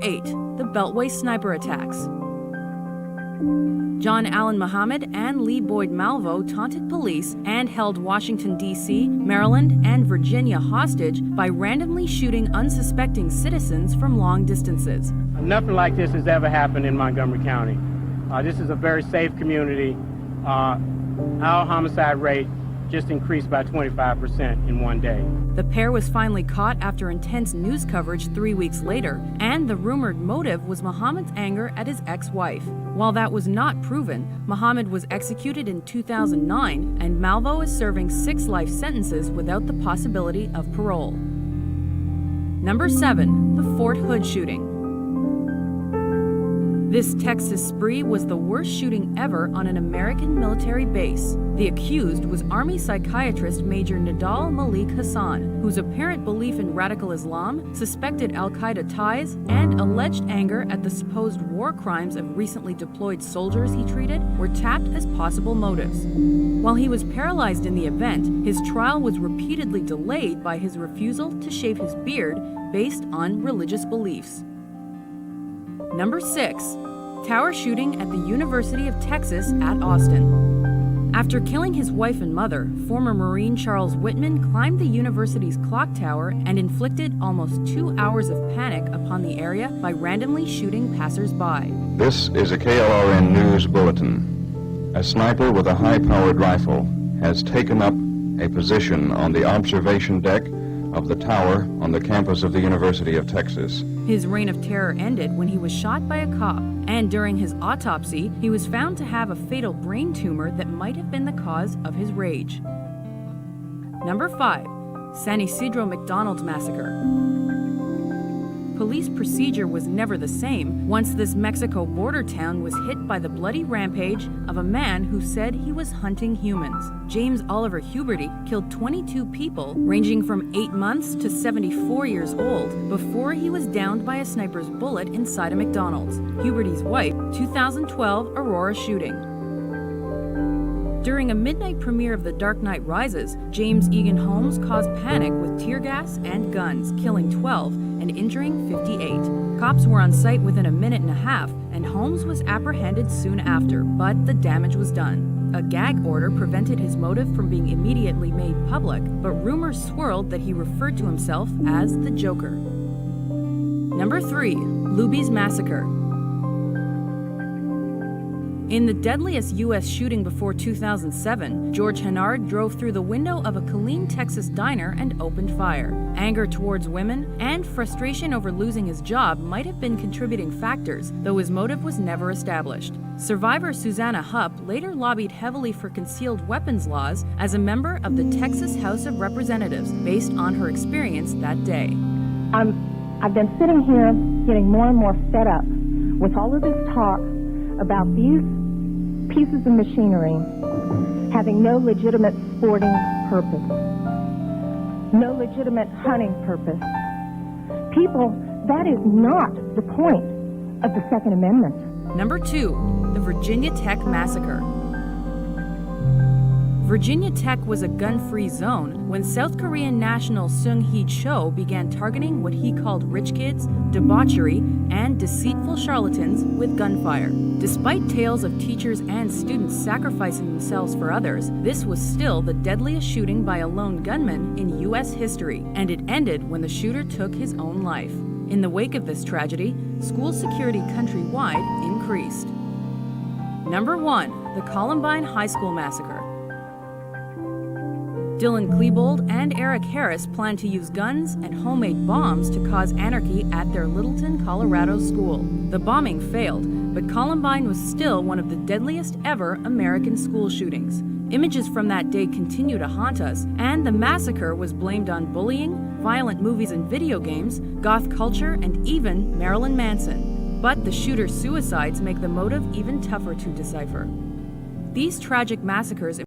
8. The Beltway Sniper Attacks. John Allen Muhammad and Lee Boyd Malvo taunted police and held Washington, D.C., Maryland, and Virginia hostage by randomly shooting unsuspecting citizens from long distances. Nothing like this has ever happened in Montgomery County. This is a very safe community. Our homicide rate just increased by 25% in one day. The pair was finally caught after intense news coverage 3 weeks later, and the rumored motive was Muhammad's anger at his ex-wife. While that was not proven, Muhammad was executed in 2009, and Malvo is serving 6 life sentences without the possibility of parole. Number 7. The Fort Hood shooting. This Texas spree was the worst shooting ever on an American military base. The accused was Army psychiatrist Major Nidal Malik Hassan, whose apparent belief in radical Islam, suspected al-Qaeda ties, and alleged anger at the supposed war crimes of recently deployed soldiers he treated were tapped as possible motives. While he was paralyzed in the event, his trial was repeatedly delayed by his refusal to shave his beard based on religious beliefs. Number 6. Tower shooting at the University of Texas at Austin. After killing his wife and mother, former Marine Charles Whitman climbed the university's clock tower and inflicted almost 2 hours of panic upon the area by randomly shooting passers-by. This is a KLRN News Bulletin. A sniper with a high-powered rifle has taken up a position on the observation deck of the tower on the campus of the University of Texas. His reign of terror ended when he was shot by a cop, and during his autopsy, he was found to have a fatal brain tumor that might have been the cause of his rage. Number 5. San Isidro McDonald's Massacre. Police procedure was never the same once this Mexico border town was hit by the bloody rampage of a man who said he was hunting humans. James Oliver Huberty killed 22 people, ranging from 8 months to 74 years old, before he was downed by a sniper's bullet inside a McDonald's. Huberty's wife, 2012 Aurora shooting. During a midnight premiere of The Dark Knight Rises, James Egan Holmes caused panic with tear gas and guns, killing 12 and injuring 58. Cops were on site within a minute and a half, and Holmes was apprehended soon after, but the damage was done. A gag order prevented his motive from being immediately made public, but rumors swirled that he referred to himself as the Joker. Number 3. Luby's Massacre. In the deadliest U.S. shooting before 2007, George Hennard drove through the window of a Killeen, Texas diner and opened fire. Anger towards women and frustration over losing his job might have been contributing factors, though his motive was never established. Survivor Susanna Hupp later lobbied heavily for concealed weapons laws as a member of the Texas House of Representatives based on her experience that day. I've been sitting here getting more and more fed up with all of this talk about these pieces of machinery having no legitimate sporting purpose, no legitimate hunting purpose. People, that is not the point of the Second Amendment. Number 2. The Virginia Tech Massacre. Virginia Tech was a gun-free zone when South Korean national Sung Hee-cho began targeting what he called rich kids, debauchery, and deceitful charlatans with gunfire. Despite tales of teachers and students sacrificing themselves for others, this was still the deadliest shooting by a lone gunman in U.S. history, and it ended when the shooter took his own life. In the wake of this tragedy, school security countrywide increased. Number 1. The Columbine High School Massacre. Dylan Klebold and Eric Harris planned to use guns and homemade bombs to cause anarchy at their Littleton, Colorado school. The bombing failed, but Columbine was still one of the deadliest ever American school shootings. Images from that day continue to haunt us, and the massacre was blamed on bullying, violent movies and video games, goth culture, and even Marilyn Manson. But the shooter's suicides make the motive even tougher to decipher. These tragic massacres